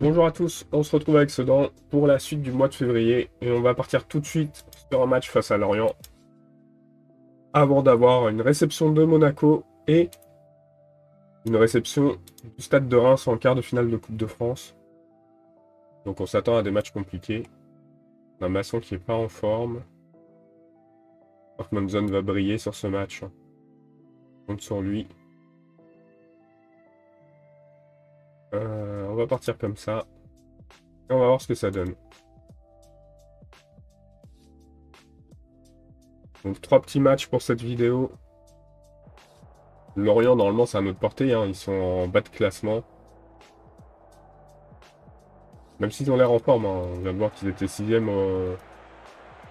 Bonjour à tous, on se retrouve avec Sedan pour la suite du mois de février et on va partir tout de suite sur un match face à Lorient avant d'avoir une réception de Monaco et une réception du Stade de Reims en quart de finale de Coupe de France. Donc on s'attend à des matchs compliqués. Un Masson qui n'est pas en forme. Monzon va briller sur ce match. On compte sur lui. On va partir comme ça. Et on va voir ce que ça donne. Donc 3 petits matchs pour cette vidéo. Lorient, normalement, c'est à notre portée. Hein. Ils sont en bas de classement. Même s'ils ont l'air en forme. Hein. On vient de voir qu'ils étaient 6e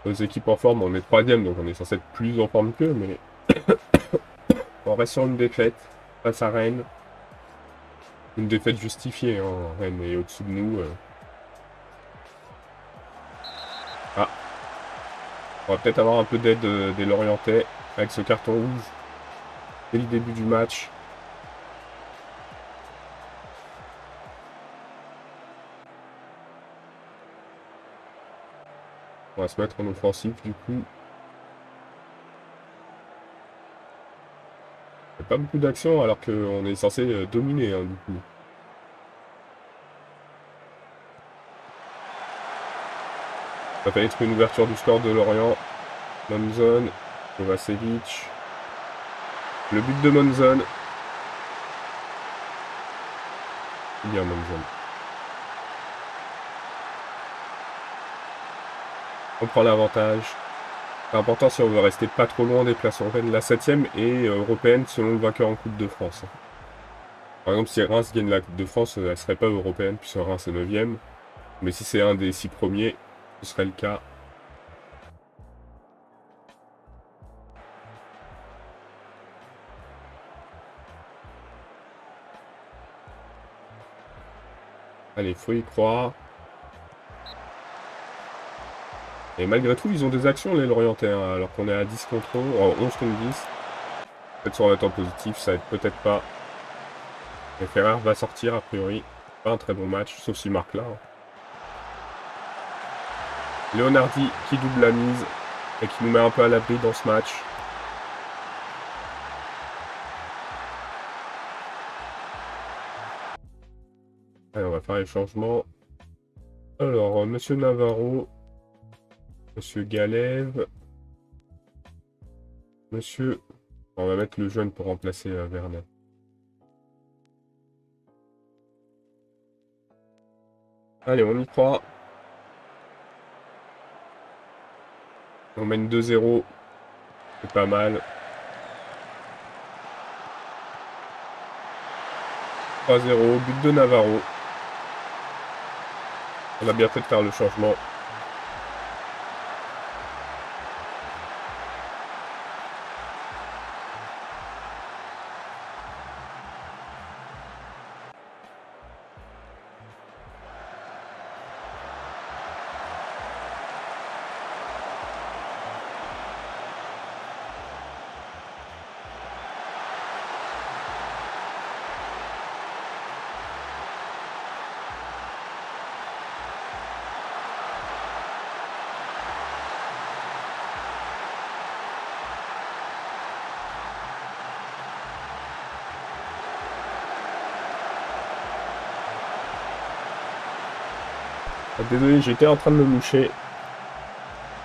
aux équipes en forme. On est 3e, donc on est censé être plus en forme qu'eux. Mais on reste sur une défaite face à Rennes. Une défaite justifiée. Hein. Rennes est au-dessus de nous. Ah. On va peut-être avoir un peu d'aide des Lorientais avec ce carton rouge dès le début du match. On va se mettre en offensif du coup. Il n'y a pas beaucoup d'action alors qu'on est censé dominer hein, du coup. Ça va être une ouverture du score de Lorient. Monzon, Kovacevic. Le but de Monzon. Il y a Monzon. On prend l'avantage. C'est important si on veut rester pas trop loin des places européennes. La 7e est européenne selon le vainqueur en Coupe de France. Par exemple, si Reims gagne la Coupe de France, elle ne serait pas européenne puisque Reims est 9e. Mais si c'est un des 6 premiers, ce serait le cas. Allez, faut y croire. Et malgré tout, ils ont des actions, les Lorientais, hein, alors qu'on est à 10 contre 11, 11 contre 10. Peut-être sur la temps positif, ça aide peut-être pas. Et Ferrer va sortir, a priori. Pas un très bon match, sauf s'il marque là. Hein. Leonardi qui double la mise et qui nous met un peu à l'abri dans ce match. Allez, on va faire les changements. Alors, Monsieur Navarro, Monsieur Galève, Monsieur... On va mettre le jeune pour remplacer Vernet. Allez, on y croit. On mène 2-0. C'est pas mal. 3-0, but de Navarro. On a bien fait de faire le changement. Ah, désolé, j'étais en train de me moucher.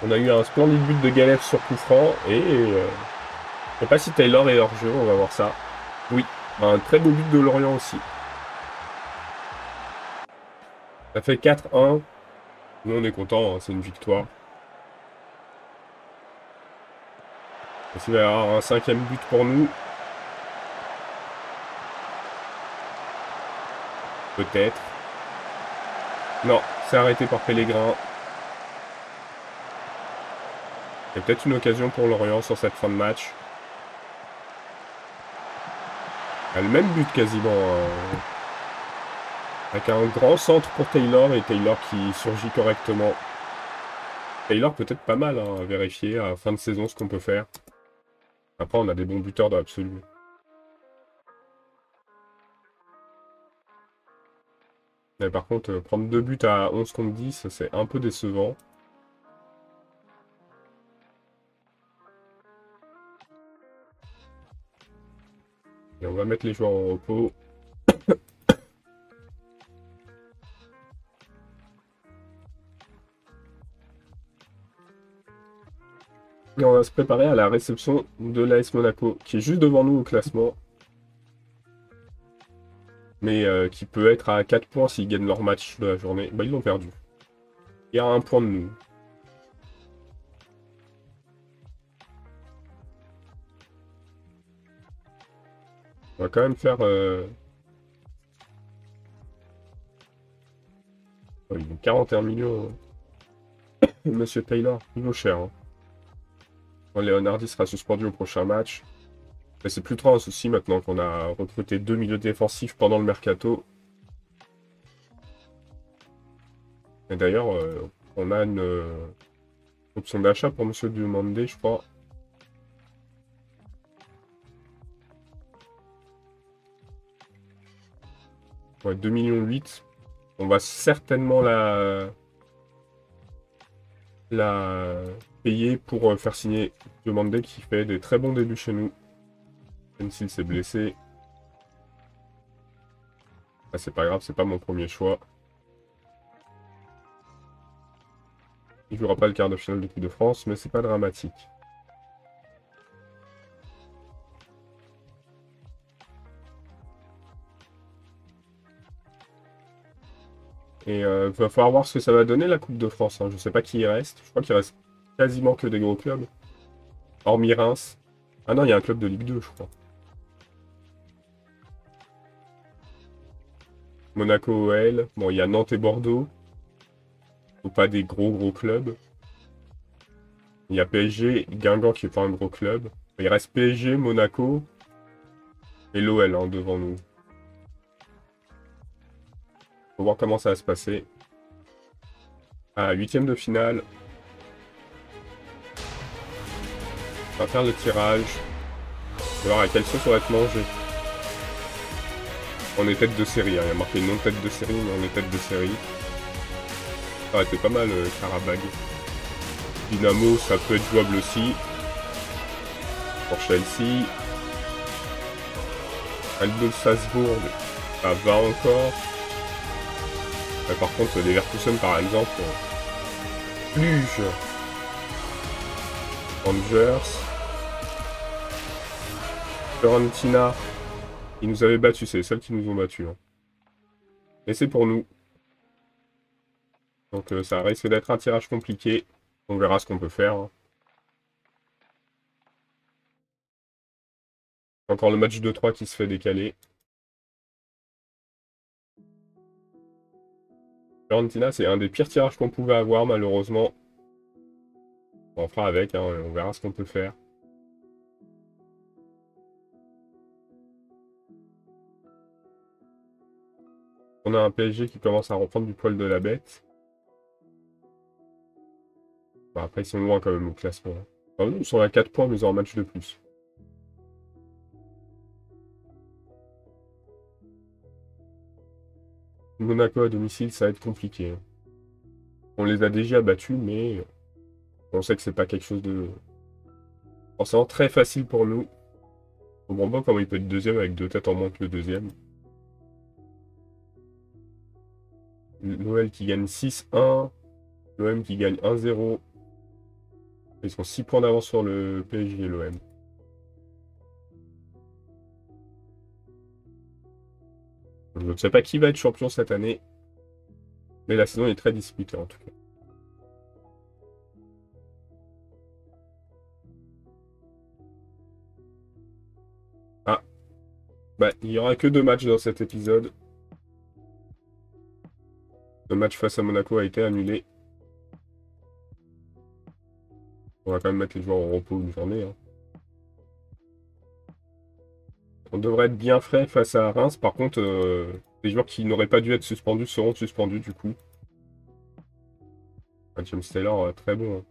On a eu un splendide but de Galef sur coup franc et je sais pas si Taylor est hors jeu, on va voir ça. Oui, un très beau but de Lorient aussi. Ça fait 4-1. Nous on est content, hein, c'est une victoire. Est-ce qu'il va y avoir un 5e but pour nous? Peut-être. Non, c'est arrêté par Pellegrin. Il y a peut-être une occasion pour Lorient sur cette fin de match. Il a le même but quasiment. Avec un grand centre pour Taylor et Taylor qui surgit correctement. Taylor peut-être pas mal hein, à vérifier à la fin de saison ce qu'on peut faire. Après on a des bons buteurs dans l'absolu. Mais par contre, prendre 2 buts à 11 contre 10, c'est un peu décevant. Et on va mettre les joueurs en repos. Et on va se préparer à la réception de l'AS Monaco, qui est juste devant nous au classement. Mais qui peut être à 4 points s'ils gagnent leur match de la journée. Bah, ils l'ont perdu. Il y a un point de nous. On va quand même faire... oh, ils ont 41 millions. Monsieur Taylor, il vaut cher. Hein. Bon, Leonardi sera suspendu au prochain match. Mais c'est plus trop un souci maintenant qu'on a recruté 2 milieux défensifs pendant le mercato. Et d'ailleurs, on a une option d'achat pour Monsieur Dumandé, je crois. Ouais, 2,8 millions. On va certainement la payer pour faire signer Dumandé qui fait des très bons débuts chez nous. Même s'il s'est blessé. Ah, c'est pas grave, c'est pas mon premier choix. Il jouera pas le quart de finale de Coupe de France, mais c'est pas dramatique. Et va falloir voir ce que ça va donner la Coupe de France. Hein. Je sais pas qui y reste. Je crois qu'il reste quasiment que des gros clubs. Hormis Reims. Ah non, il y a un club de Ligue 2, je crois. Monaco OL. Bon, il y a Nantes et Bordeaux. Ou pas des gros clubs. Il y a PSG, Guingamp qui est pas un gros club. Il reste PSG, Monaco et l'OL hein, devant nous. Faut voir comment ça va se passer. Ah, huitième de finale. On va faire le tirage. On va voir à quelle sauce on va être mangé. On est tête de série, hein. Il y a marqué non tête de série, mais on est tête de série. Ça aurait été pas mal, Karabag. Dynamo, ça peut être jouable aussi. Pour Chelsea. Aldo Salzbourg, ça va encore. Mais par contre, les Leverkusen, par exemple, Cluj, Rangers, Fiorentina, ils nous avaient battus, c'est les seuls qui nous ont battus. Hein. Et c'est pour nous. Donc ça risque d'être un tirage compliqué. On verra ce qu'on peut faire. Hein. Encore le match 2-3 qui se fait décaler. Fiorentina, c'est un des pires tirages qu'on pouvait avoir, malheureusement. On fera avec, hein, on verra ce qu'on peut faire. On a un PSG qui commence à reprendre du poil de la bête. Bon, après, ils sont loin quand même au classement. Enfin, ils sont à 4 points, mais ils ont un match de plus. Monaco à domicile, ça va être compliqué. Hein. On les a déjà battus, mais on sait que c'est pas quelque chose de forcément très facile pour nous. Je comprends pas comment il peut être deuxième avec 2 têtes en moins que le deuxième. L'OL qui gagne 6-1. L'OM qui gagne 1-0. Ils sont 6 points d'avance sur le PSG et l'OM. Je ne sais pas qui va être champion cette année. Mais la saison est très disputée en tout cas. Ah. Bah, il n'y aura que 2 matchs dans cet épisode. Le match face à Monaco a été annulé. On va quand même mettre les joueurs au repos une journée. Hein. On devrait être bien frais face à Reims. Par contre, les joueurs qui n'auraient pas dû être suspendus seront suspendus du coup. James Taylor, très bon. Hein.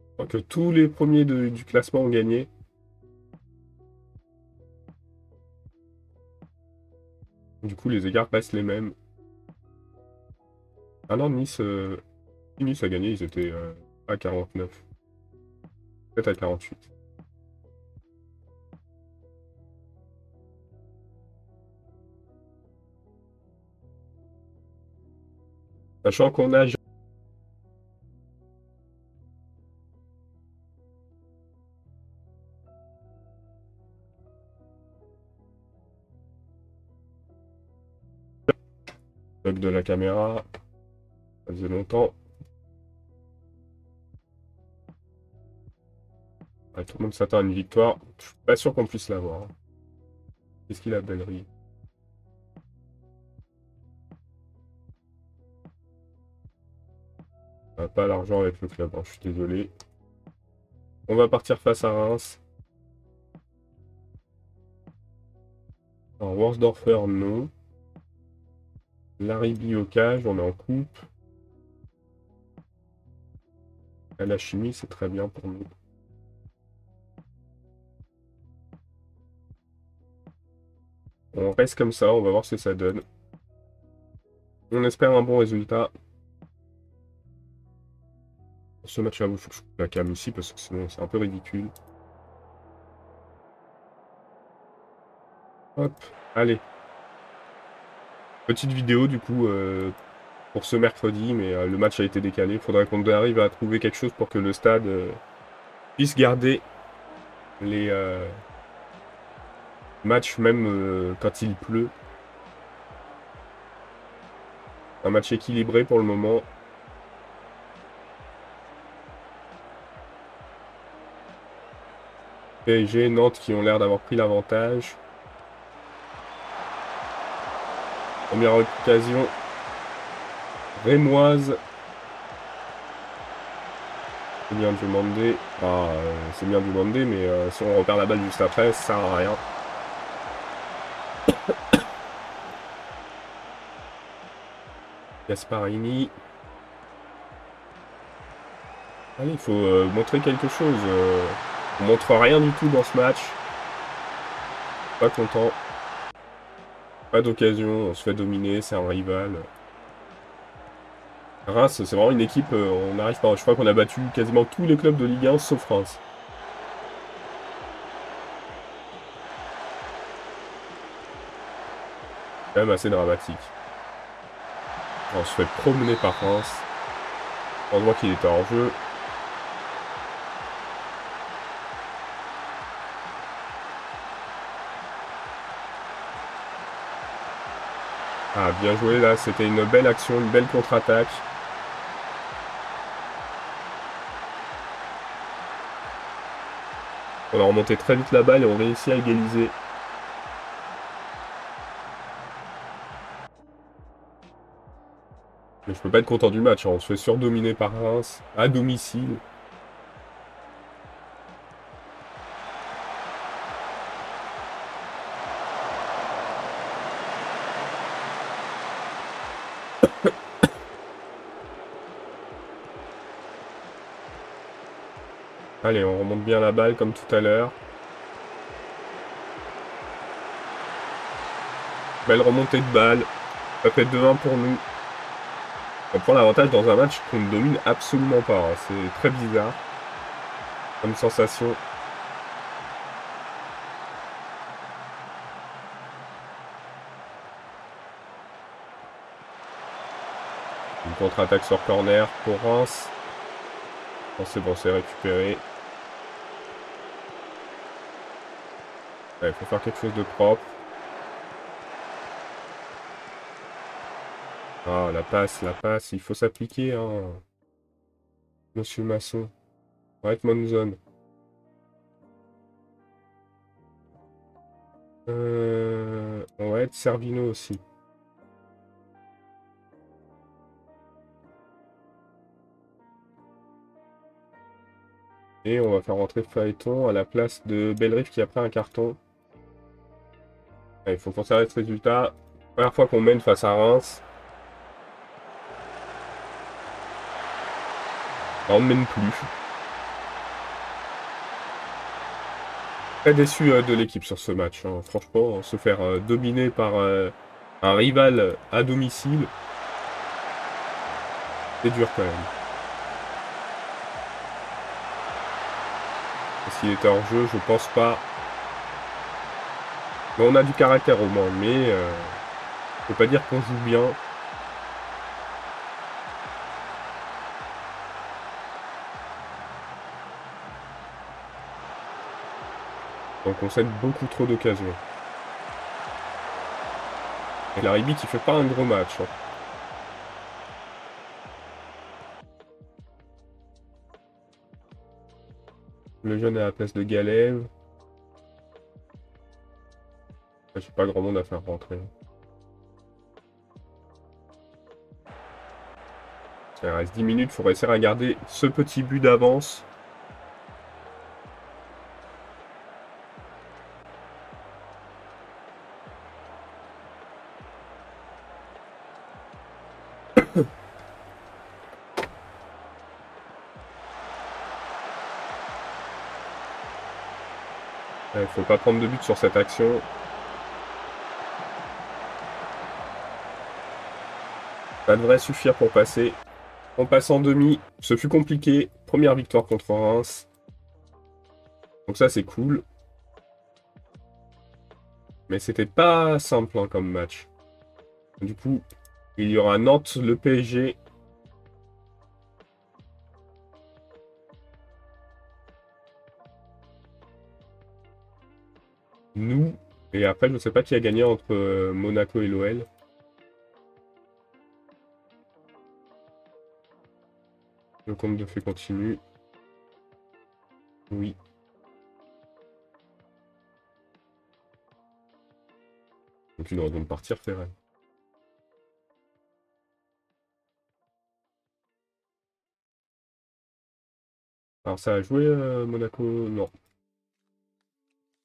Je crois que tous les premiers du classement ont gagné. coup, les écarts restent les mêmes. Ah non, Nice, Nice a gagné, ils étaient à 49. Peut-être à 48. Sachant qu'on a... Bug de la caméra. Ça faisait longtemps. Ouais, tout le monde s'attend à une victoire. Je suis pas sûr qu'on puisse l'avoir. Hein. Qu'est-ce qu'il a, Bellery? On n'a pas l'argent avec le club, hein, je suis désolé. On va partir face à Reims. Alors, Worsdorfer, non. Laribi au cage, on est en coupe. À la chimie, c'est très bien pour nous. On reste comme ça, on va voir ce que ça donne. On espère un bon résultat. Pour ce match-là, il faut que je coupe la cam ici parce que sinon c'est un peu ridicule. Hop, allez. Petite vidéo du coup pour ce mercredi, mais le match a été décalé. Il faudrait qu'on arrive à trouver quelque chose pour que le stade puisse garder les matchs même quand il pleut. Un match équilibré pour le moment. PSG, Nantes qui ont l'air d'avoir pris l'avantage. Première occasion rémoise. C'est bien du Mandé. Ah, c'est bien du Mandé, mais si on repère la balle juste après, ça sert à rien. Gasparini. Allez, il faut montrer quelque chose. On montre rien du tout dans ce match. Pas content. Pas d'occasion, on se fait dominer, c'est un rival. Reims, c'est vraiment une équipe, on n'arrive pas. Je crois qu'on a battu quasiment tous les clubs de Ligue 1 sauf Reims. Quand même assez dramatique. On se fait promener par Reims. On voit qu'il était hors jeu. Ah, bien joué là, c'était une belle action, une belle contre-attaque. On a remonté très vite la balle et on réussit à égaliser. Mais je peux pas être content du match, hein. On se fait surdominer par Reims, à domicile. Allez, on remonte bien la balle comme tout à l'heure. Belle remontée de balle. Ça fait 2-1 pour nous. On prend l'avantage dans un match qu'on ne domine absolument pas. Hein. C'est très bizarre comme sensation. Une contre-attaque sur corner pour Reims. Oh, c'est bon, c'est récupéré. Il faut faire quelque chose de propre. Ah, la passe, il faut s'appliquer, hein. Monsieur Masson. Redmond zone. On va être Servino aussi. Et on va faire rentrer Phaéton à la place de Belrive qui a pris un carton. Il faut conserver ce résultat. Première fois qu'on mène face à Reims. On ne mène plus. Très déçu de l'équipe sur ce match. Hein. Franchement, se faire dominer par Un rival à domicile, c'est dur quand même. Est-ce qu'il était hors jeu? Je pense pas. Mais on a du caractère au moins, mais faut pas dire qu'on joue bien. Donc on cède beaucoup trop d'occasions. Et l'Aribi qui fait pas un gros match. Hein. Le jeune est à la place de Galève. J'ai pas grand monde à faire rentrer. Il reste 10 minutes, il faut réussir à garder ce petit but d'avance. Il faut pas prendre de but sur cette action. Ça devrait suffire pour passer. On passe en demi. Ce fut compliqué. Première victoire contre Reims. Donc ça, c'est cool. Mais c'était pas simple hein, comme match. Du coup, il y aura Nantes, le PSG. Nous. Et après, je ne sais pas qui a gagné entre Monaco et l'OL. Le compte de fait continue. Oui. Donc une raison de partir, Ferrand. Alors ça a joué Monaco? Non.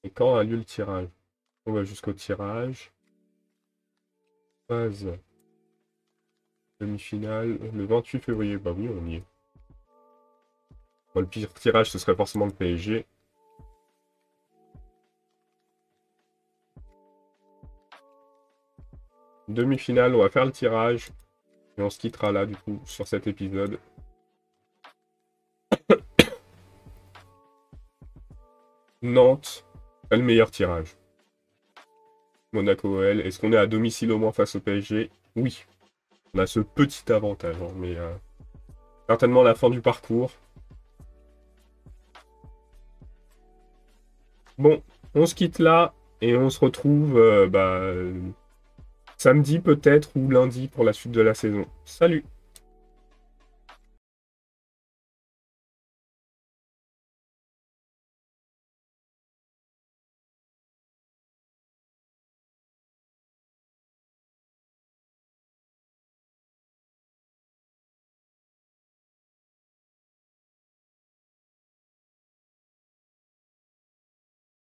Et quand a lieu le tirage? On va jusqu'au tirage. Phase demi-finale. Le 28 février. Bah oui, on y est. Bon, le pire tirage, ce serait forcément le PSG. Demi-finale, on va faire le tirage. Et on se quittera là, du coup, sur cet épisode. Nantes fait le meilleur tirage. Monaco OL. Est-ce qu'on est à domicile au moins face au PSG? Oui. On a ce petit avantage, hein, mais certainement la fin du parcours. Bon, on se quitte là et on se retrouve samedi peut-être ou lundi pour la suite de la saison. Salut!